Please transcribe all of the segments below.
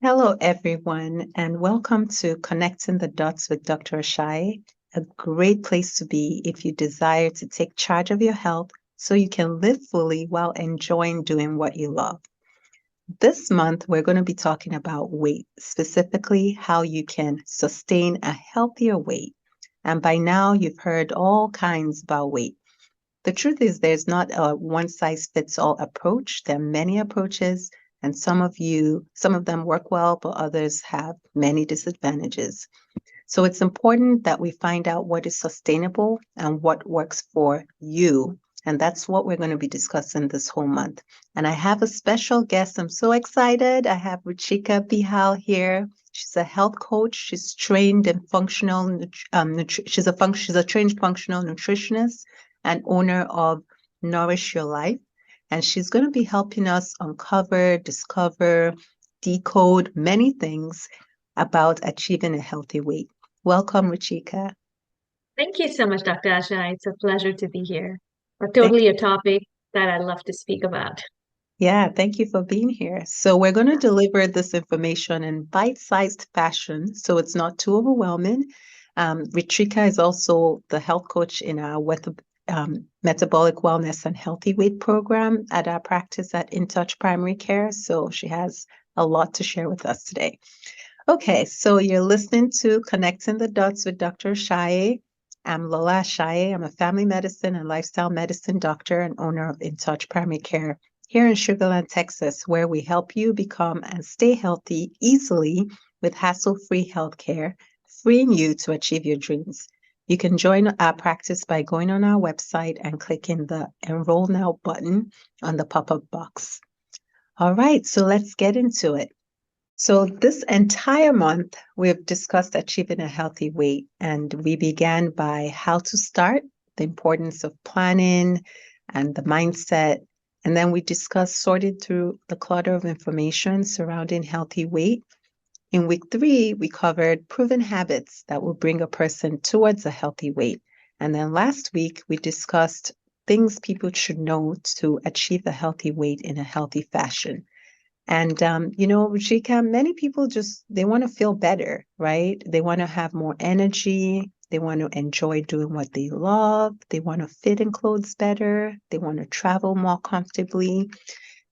Hello, everyone, and welcome to Connecting the Dots with Dr. Ashaye, a great place to be if you desire to take charge of your health so you can live fully while enjoying doing what you love. This month, we're going to be talking about weight, specifically how you can sustain a healthier weight. And by now, you've heard all kinds about weight. The truth is, there's not a one size fits all approach. There are many approaches, and some of them work well, but others have many disadvantages. So it's important that we find out what is sustainable and what works for you. And that's what we're going to be discussing this whole month. And I have a special guest. I'm so excited. I have Ruchika Bihal here. She's a health coach. She's trained in she's a trained functional nutritionist and owner of Nourish Your Life. And she's going to be helping us uncover, discover, decode many things about achieving a healthy weight. Welcome, Ruchika. Thank you so much, Dr. Asha. It's a pleasure to be here. Thank Totally a topic that I love to speak about. Yeah, thank you for being here. So we're going to deliver this information in bite-sized fashion, so it's not too overwhelming. Ruchika is also the health coach in our metabolic wellness and healthy weight program at our practice at In Touch Primary Care. So she has a lot to share with us today. Okay, so you're listening to Connecting the Dots with Dr. Ashaye. I'm Lola Ashaye. I'm a family medicine and lifestyle medicine doctor and owner of In Touch Primary Care here in Sugar Land, Texas, where we help you become and stay healthy easily with hassle-free healthcare, freeing you to achieve your dreams. You can join our practice by going on our website and clicking the Enroll Now button on the pop-up box. All right, so let's get into it. So, this entire month, we've discussed achieving a healthy weight, and we began by how to start, the importance of planning and the mindset. And then we discussed sorting through the clutter of information surrounding healthy weight. In week 3, we covered proven habits that will bring a person towards a healthy weight. And then last week, we discussed things people should know to achieve a healthy weight in a healthy fashion. And, Rishika, many people they want to feel better, right? They want to have more energy. They want to enjoy doing what they love. They want to fit in clothes better. They want to travel more comfortably.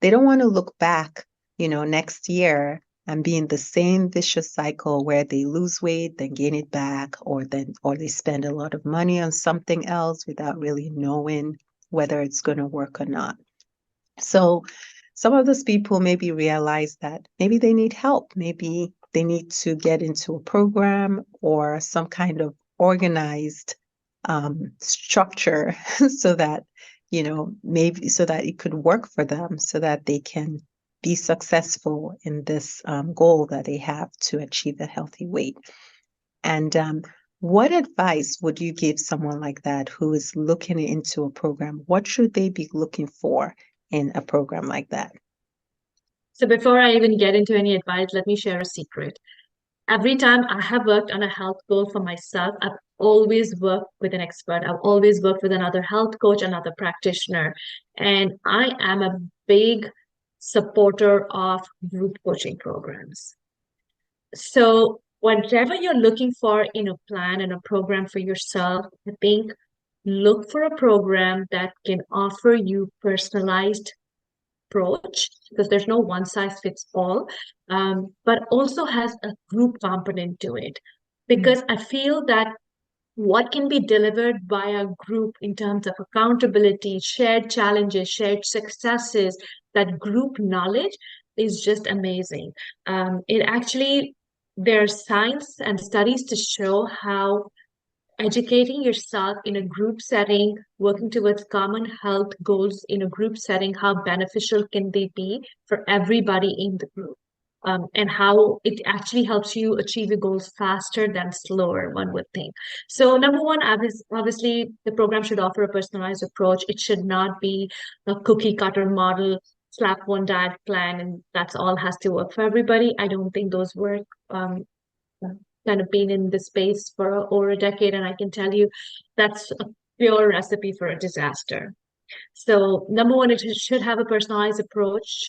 They don't want to look back, next year and be in the same vicious cycle where they lose weight, then gain it back, or they spend a lot of money on something else without really knowing whether it's going to work or not. So some of those people maybe realize that maybe they need help. Maybe they need to get into a program or some kind of organized structure so that, maybe so that it could work for them so that they can be successful in this goal that they have to achieve a healthy weight. And what advice would you give someone like that who is looking into a program? What should they be looking for in a program like that? So before I even get into any advice, let me share a secret. Every time I have worked on a health goal for myself, I've always worked with an expert. I've always worked with another health coach, another practitioner. And I am a big supporter of group coaching programs. So whatever you're looking for in a plan and a program for yourself, I think look for a program that can offer you personalized approach because there's no one size fits all, but also has a group component to it. Because I feel that what can be delivered by a group in terms of accountability, shared challenges, shared successes, that group knowledge is just amazing. It actually, there's science and studies to show how educating yourself in a group setting, working towards common health goals in a group setting, how beneficial can they be for everybody in the group? And how it actually helps you achieve your goals faster than slower, one would think. So, number one, obviously, the program should offer a personalized approach. It should not be a cookie cutter model, slap one diet plan, and that's all has to work for everybody. I don't think those work. Kind of been in the space for over a decade, and I can tell you that's a pure recipe for a disaster. So, number one, it should have a personalized approach.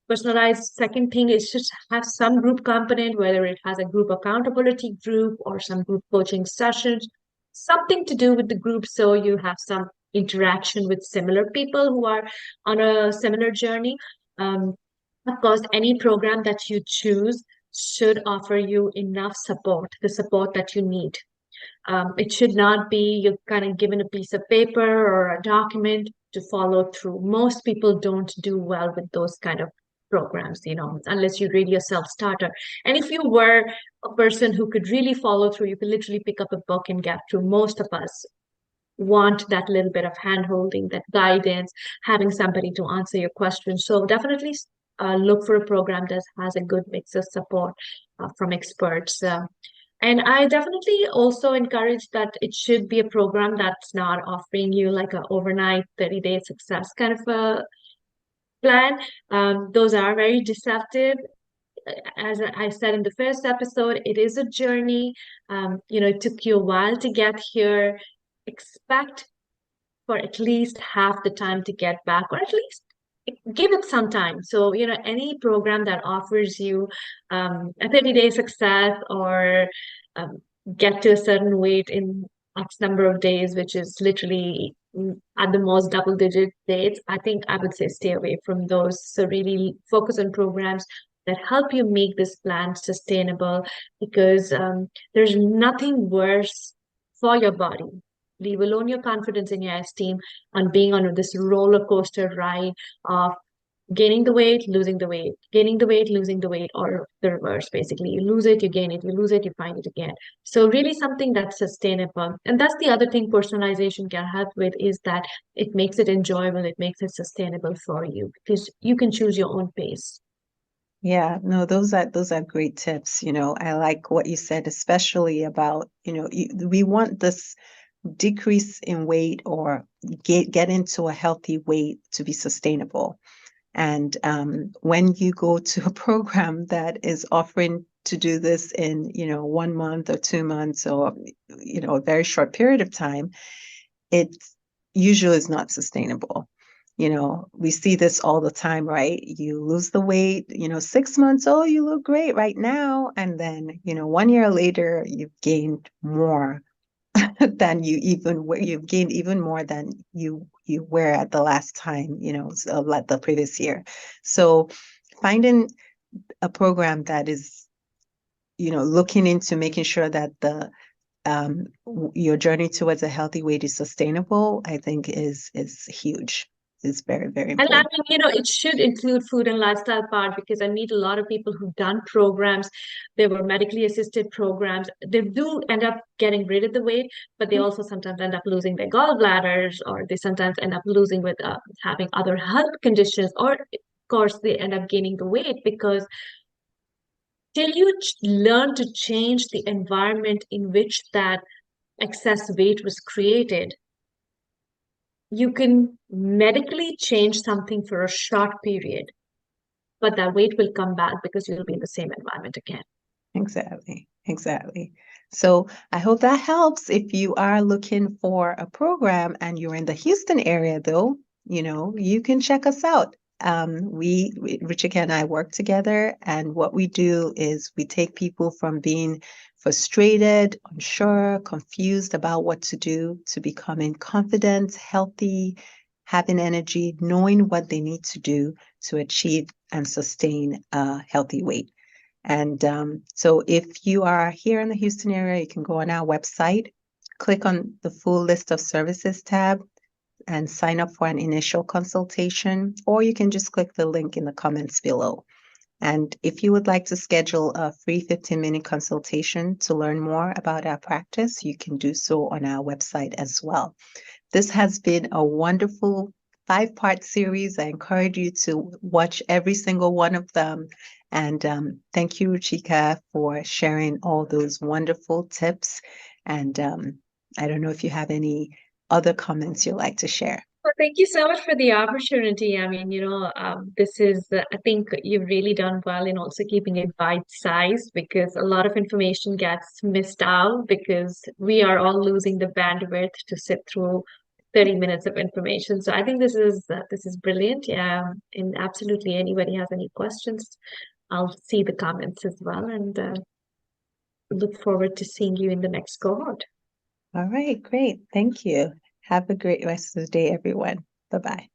Personalized. Second thing is just have some group component, whether it has a group accountability group or some group coaching sessions, something to do with the group, so you have some interaction with similar people who are on a similar journey. Um, of course, any program that you choose should offer you enough support, the support that you need. It should not be you're kind of given a piece of paper or a document to follow through. Most people don't do well with those kind of programs, unless you're really a self-starter. And if you were a person who could really follow through, you could literally pick up a book and get through. Most of us want that little bit of hand holding, that guidance, having somebody to answer your questions. So definitely look for a program that has a good mix of support from experts. And I definitely also encourage that it should be a program that's not offering you like an overnight 30-day success kind of a plan. Those are very deceptive. As I said in the first episode, it is a journey. It took you a while to get here. Expect for at least half the time to get back, or at least give it some time. So, any program that offers you a 30-day success or um, get to a certain weight in X number of days, which is literally at the most double-digit dates, I think I would say stay away from those. So really focus on programs that help you make this plan sustainable, because there's nothing worse for your body, leave alone your confidence in your esteem, on being on this roller coaster ride of gaining the weight, losing the weight, gaining the weight, losing the weight, or the reverse, basically. You lose it, you gain it, you lose it, you find it again. So really something that's sustainable. And that's the other thing personalization can help with, is that it makes it enjoyable, it makes it sustainable for you, because you can choose your own pace. Yeah, no, those are great tips. I like what you said, especially about, we want this decrease in weight or get into a healthy weight to be sustainable. And when you go to a program that is offering to do this in, 1 month or 2 months or, a very short period of time, it usually is not sustainable. We see this all the time, right? You lose the weight, 6 months, oh, you look great right now. And then, 1 year later, you've gained more than you've gained even more than you were at the last time, so like the previous year. So finding a program that is, looking into making sure that the your journey towards a healthy weight is sustainable, I think is huge. Is very, very And I important. mean, it should include food and lifestyle part, because I meet a lot of people who've done programs. They were medically assisted programs. They do end up getting rid of the weight, but they also sometimes end up losing their gallbladders, or they sometimes end up losing with having other health conditions, or of course they end up gaining the weight, because till you learn to change the environment in which that excess weight was created, you can medically change something for a short period, but that weight will come back because you'll be in the same environment again. Exactly. Exactly. So I hope that helps. If you are looking for a program and you're in the Houston area, though, you can check us out. Richard and I work together, and what we do is we take people from being frustrated, unsure, confused about what to do, to becoming confident, healthy, having energy, knowing what they need to do to achieve and sustain a healthy weight. And so if you are here in the Houston area, you can go on our website, click on the full list of services tab, and sign up for an initial consultation, or you can just click the link in the comments below. And if you would like to schedule a free 15-minute consultation to learn more about our practice, you can do so on our website as well. This has been a wonderful 5-part series. I encourage you to watch every single one of them. And thank you, Ruchika, for sharing all those wonderful tips. And I don't know if you have any other comments you'd like to share. Well, thank you so much for the opportunity. I mean, this is, I think you've really done well in also keeping it bite-sized, because a lot of information gets missed out because we are all losing the bandwidth to sit through 30 minutes of information. So I think this is brilliant. Yeah, and absolutely anybody has any questions, I'll see the comments as well, and look forward to seeing you in the next cohort. All right, great. Thank you. Have a great rest of the day, everyone. Bye-bye.